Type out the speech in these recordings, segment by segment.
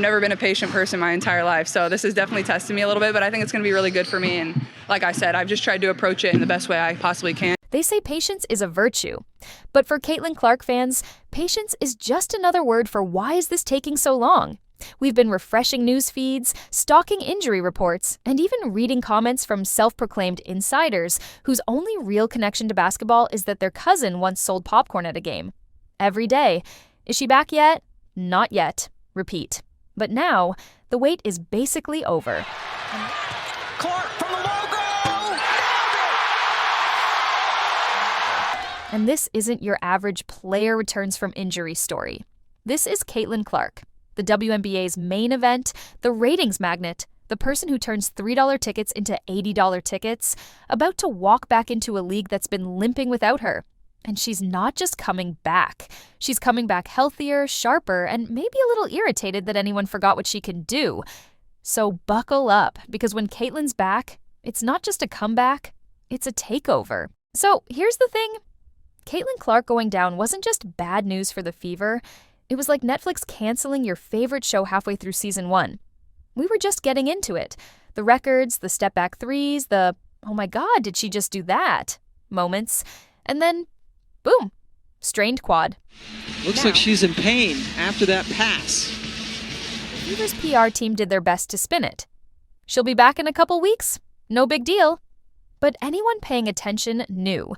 I've never been a patient person my entire life, so this has definitely tested me a little bit, but I think it's going to be really good for me. And like I said, I've just tried to approach it in the best way I possibly can. They say patience is a virtue. But for Caitlin Clark fans, patience is just another word for why is this taking so long? We've been refreshing news feeds, stalking injury reports, and even reading comments from self-proclaimed insiders whose only real connection to basketball is that their cousin once sold popcorn at a game. Every day. Is she back yet? Not yet. Repeat. But now, the wait is basically over. Clark from the logo! And this isn't your average player returns from injury story. This is Caitlin Clark, the WNBA's main event, the ratings magnet, the person who turns $3 tickets into $80 tickets, about to walk back into a league that's been limping without her. And she's not just coming back. She's coming back healthier, sharper, and maybe a little irritated that anyone forgot what she can do. So buckle up, because when Caitlin's back, it's not just a comeback, it's a takeover. So here's the thing. Caitlin Clark going down wasn't just bad news for the Fever. It was like Netflix canceling your favorite show halfway through season 1. We were just getting into it. The records, the step-back threes, the, oh my god, did she just do that? Moments. And then, boom, strained quad. Looks like she's in pain after that pass. The Fever's PR team did their best to spin it. She'll be back in a couple weeks. No big deal. But anyone paying attention knew.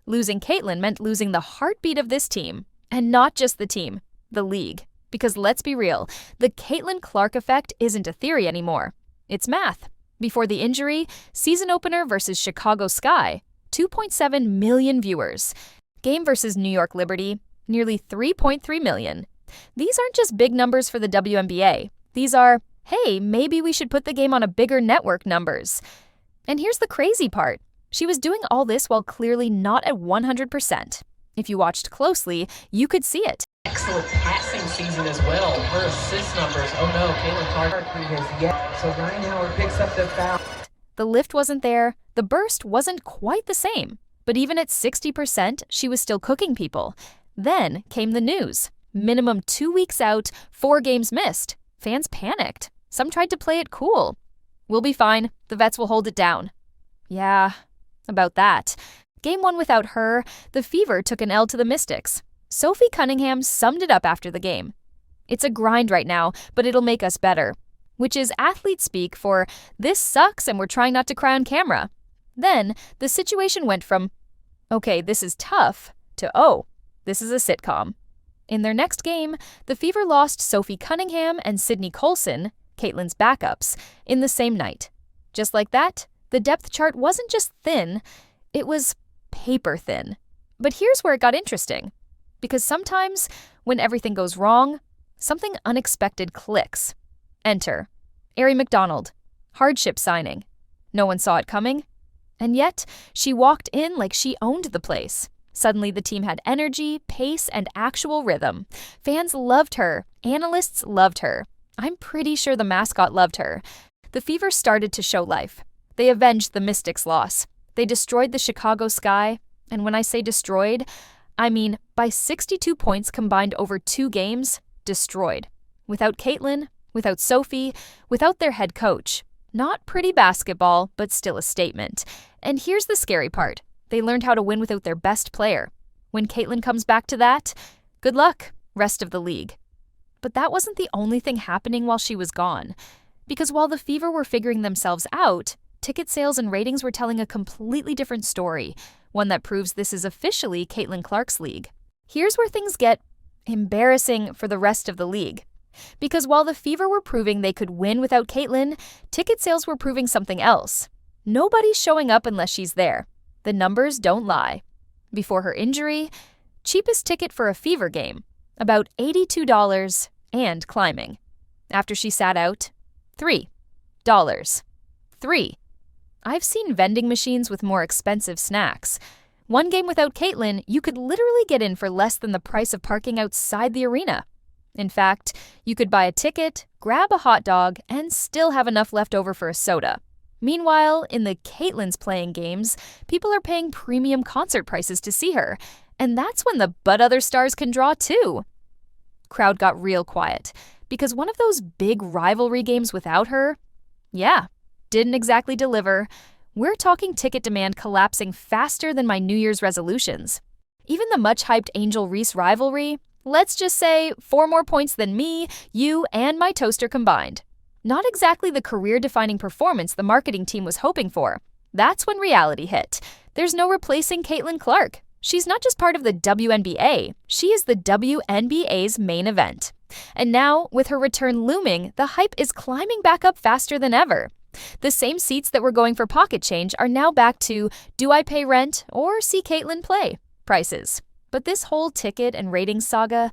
Losing Caitlin meant losing the heartbeat of this team. And not just the team, the league. Because let's be real, the Caitlin Clark effect isn't a theory anymore. It's math. Before the injury, season opener versus Chicago Sky, 2.7 million viewers. Game versus New York Liberty, nearly 3.3 million. These aren't just big numbers for the WNBA. These are, hey, maybe we should put the game on a bigger network numbers. And here's the crazy part. She was doing all this while clearly not at 100%. If you watched closely, you could see it. Excellent passing season as well. Her assist numbers. Oh no, Caitlin Clark has yet. So Ryan Howard picks up the foul. The lift wasn't there. The burst wasn't quite the same. But even at 60%, she was still cooking people. Then came the news. Minimum 2 weeks out, 4 games missed. Fans panicked. Some tried to play it cool. We'll be fine. The vets will hold it down. Yeah, about that. Game 1 without her, the Fever took an L to the Mystics. Sophie Cunningham summed it up after the game. It's a grind right now, but it'll make us better. Which is athlete speak for, this sucks and we're trying not to cry on camera. Then, the situation went from, okay, this is tough, to oh, this is a sitcom. In their next game, the Fever lost Sophie Cunningham and Sydney Colson, Caitlin's backups, in the same night. Just like that, the depth chart wasn't just thin, it was paper thin. But here's where it got interesting. Because sometimes, when everything goes wrong, something unexpected clicks. Enter Ari McDonald, hardship signing. No one saw it coming. And yet, she walked in like she owned the place. Suddenly, the team had energy, pace, and actual rhythm. Fans loved her. Analysts loved her. I'm pretty sure the mascot loved her. The Fever started to show life. They avenged the Mystics' loss. They destroyed the Chicago Sky. And when I say destroyed, I mean by 62 points combined over 2 games, destroyed. Without Caitlin, without Sophie, without their head coach. Not pretty basketball, but still a statement. And here's the scary part. They learned how to win without their best player. When Caitlin comes back to that, good luck, rest of the league. But that wasn't the only thing happening while she was gone. Because while the Fever were figuring themselves out, ticket sales and ratings were telling a completely different story, one that proves this is officially Caitlin Clark's league. Here's where things get embarrassing for the rest of the league. Because while the Fever were proving they could win without Caitlin, ticket sales were proving something else. Nobody's showing up unless she's there. The numbers don't lie. Before her injury, cheapest ticket for a Fever game, about $82 and climbing. After she sat out, $3. $3. I've seen vending machines with more expensive snacks. One game without Caitlin, you could literally get in for less than the price of parking outside the arena. In fact, you could buy a ticket, grab a hot dog, and still have enough left over for a soda. Meanwhile, in the Caitlin's playing games, people are paying premium concert prices to see her, and that's when the but other stars can draw too. Crowd got real quiet. because one of those big rivalry games without her, yeah, didn't exactly deliver. We're talking ticket demand collapsing faster than my New Year's resolutions. Even the much-hyped Angel Reese rivalry, let's just say 4 more points than me, you, and my toaster combined. Not exactly the career-defining performance the marketing team was hoping for. That's when reality hit. There's no replacing Caitlin Clark. She's not just part of the WNBA, she is the WNBA's main event. And now, with her return looming, the hype is climbing back up faster than ever. The same seats that were going for pocket change are now back to do I pay rent or see Caitlin play prices. But this whole ticket and ratings saga,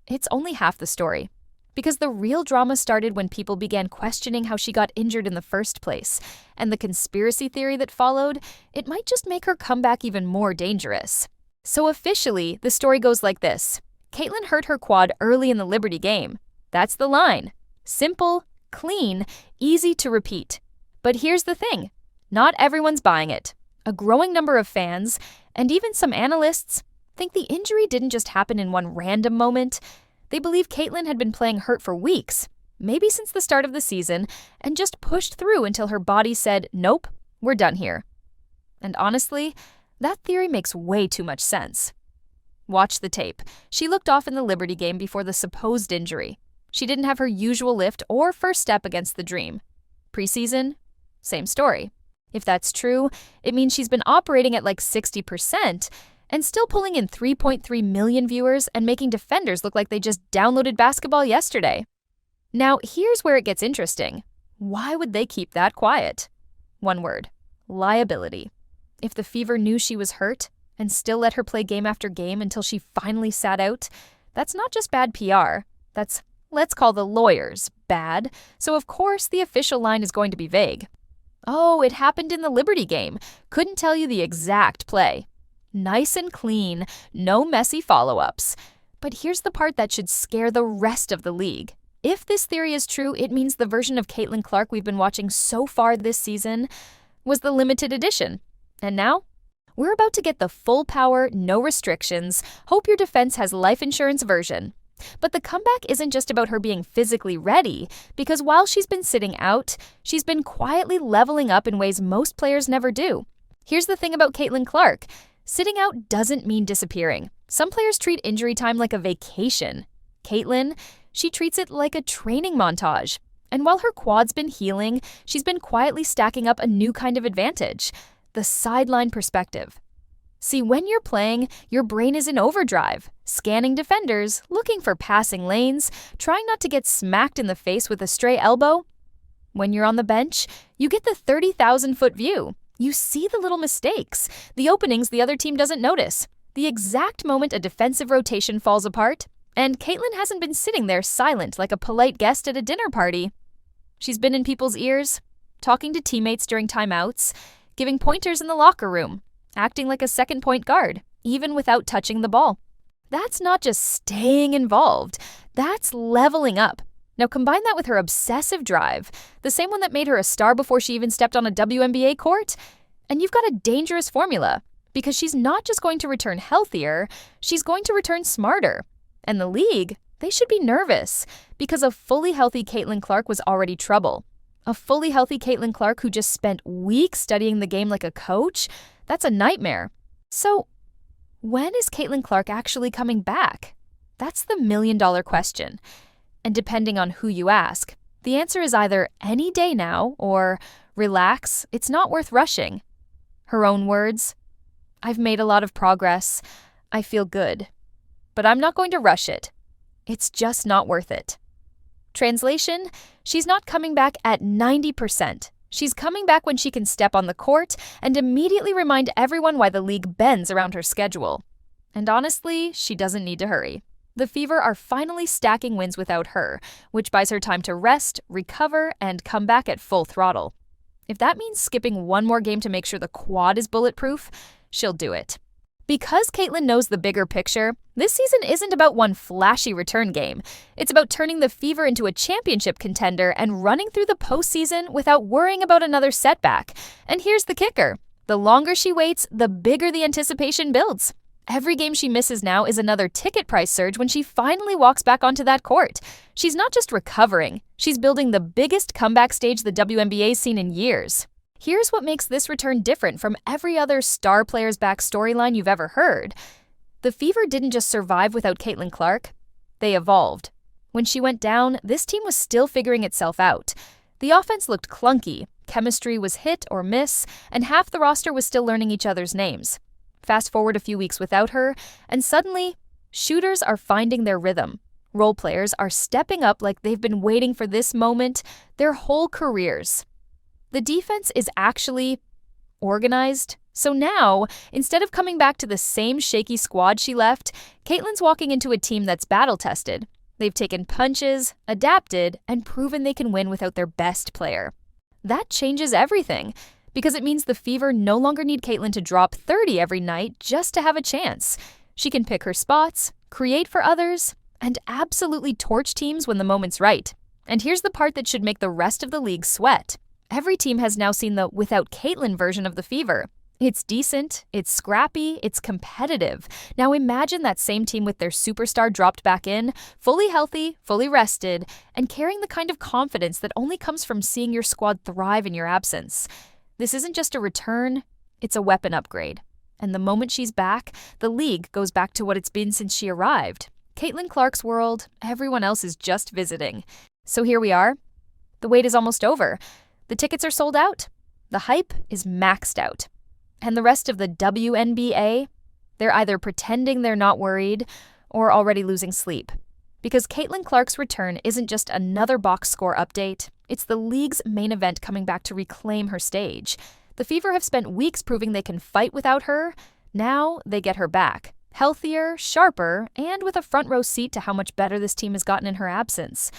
it's only half the story. Because the real drama started when people began questioning how she got injured in the first place, and the conspiracy theory that followed, it might just make her comeback even more dangerous. So officially, the story goes like this. Caitlin hurt her quad early in the Liberty game. That's the line. Simple, clean, easy to repeat. But here's the thing. Not everyone's buying it. A growing number of fans, and even some analysts, think the injury didn't just happen in one random moment. They believe Caitlin had been playing hurt for weeks, maybe since the start of the season, and just pushed through until her body said, nope, we're done here. And honestly, that theory makes way too much sense. Watch the tape. She looked off in the Liberty game before the supposed injury. She didn't have her usual lift or first step against the Dream. Preseason? Same story. If that's true, it means she's been operating at like 60%, and still pulling in 3.3 million viewers and making defenders look like they just downloaded basketball yesterday. Now, here's where it gets interesting. Why would they keep that quiet? One word: liability. If the Fever knew she was hurt and still let her play game after game until she finally sat out, that's not just bad PR. That's, let's call the lawyers, bad. So of course the official line is going to be vague. Oh, it happened in the Liberty game. Couldn't tell you the exact play. Nice and clean, no messy follow-ups. But here's the part that should scare the rest of the league. If this theory is true, it means the version of Caitlin Clark we've been watching so far this season was the limited edition. And now, we're about to get the full power, no restrictions, hope your defense has life insurance version. But the comeback isn't just about her being physically ready, because while she's been sitting out, she's been quietly leveling up in ways most players never do. Here's the thing about Caitlin Clark. Sitting out doesn't mean disappearing. Some players treat injury time like a vacation. Caitlin, she treats it like a training montage. And while her quad's been healing, she's been quietly stacking up a new kind of advantage: the sideline perspective. See, when you're playing, your brain is in overdrive, scanning defenders, looking for passing lanes, trying not to get smacked in the face with a stray elbow. When you're on the bench, you get the 30,000-foot view. You see the little mistakes, the openings the other team doesn't notice, the exact moment a defensive rotation falls apart, and Caitlin hasn't been sitting there silent like a polite guest at a dinner party. She's been in people's ears, talking to teammates during timeouts, giving pointers in the locker room, acting like a second point guard, even without touching the ball. That's not just staying involved, that's leveling up. Now combine that with her obsessive drive, the same one that made her a star before she even stepped on a WNBA court, and you've got a dangerous formula, because she's not just going to return healthier, she's going to return smarter. And the league, they should be nervous, because a fully healthy Caitlin Clark was already trouble. A fully healthy Caitlin Clark who just spent weeks studying the game like a coach, that's a nightmare. So, when is Caitlin Clark actually coming back? That's the million-dollar question. And depending on who you ask, the answer is either any day now or relax, it's not worth rushing. Her own words: I've made a lot of progress. I feel good. But I'm not going to rush it. It's just not worth it. Translation: she's not coming back at 90%. She's coming back when she can step on the court and immediately remind everyone why the league bends around her schedule. And honestly, she doesn't need to hurry. The Fever are finally stacking wins without her, which buys her time to rest, recover, and come back at full throttle. If that means skipping one more game to make sure the quad is bulletproof, she'll do it. Because Caitlin knows the bigger picture, this season isn't about one flashy return game. It's about turning the Fever into a championship contender and running through the postseason without worrying about another setback. And here's the kicker: the longer she waits, the bigger the anticipation builds. Every game she misses now is another ticket price surge when she finally walks back onto that court. She's not just recovering, she's building the biggest comeback stage the WNBA's seen in years. Here's what makes this return different from every other star player's back storyline you've ever heard. The Fever didn't just survive without Caitlin Clark, they evolved. When she went down, this team was still figuring itself out. The offense looked clunky, chemistry was hit or miss, and half the roster was still learning each other's names. Fast forward a few weeks without her, and suddenly, shooters are finding their rhythm. Role players are stepping up like they've been waiting for this moment their whole careers. The defense is actually organized. So now, instead of coming back to the same shaky squad she left, Caitlin's walking into a team that's battle-tested. They've taken punches, adapted, and proven they can win without their best player. That changes everything, because it means the Fever no longer need Caitlin to drop 30 every night just to have a chance. She can pick her spots, create for others, and absolutely torch teams when the moment's right. And here's the part that should make the rest of the league sweat. Every team has now seen the without Caitlin version of the Fever. It's decent, it's scrappy, it's competitive. Now imagine that same team with their superstar dropped back in, fully healthy, fully rested, and carrying the kind of confidence that only comes from seeing your squad thrive in your absence. This isn't just a return, it's a weapon upgrade. And the moment she's back, the league goes back to what it's been since she arrived. Caitlin Clark's world, everyone else is just visiting. So here we are. The wait is almost over. The tickets are sold out. The hype is maxed out. And the rest of the WNBA, they're either pretending they're not worried or already losing sleep. Because Caitlin Clark's return isn't just another box score update, it's the league's main event coming back to reclaim her stage. The Fever have spent weeks proving they can fight without her. Now they get her back, healthier, sharper, and with a front row seat to how much better this team has gotten in her absence.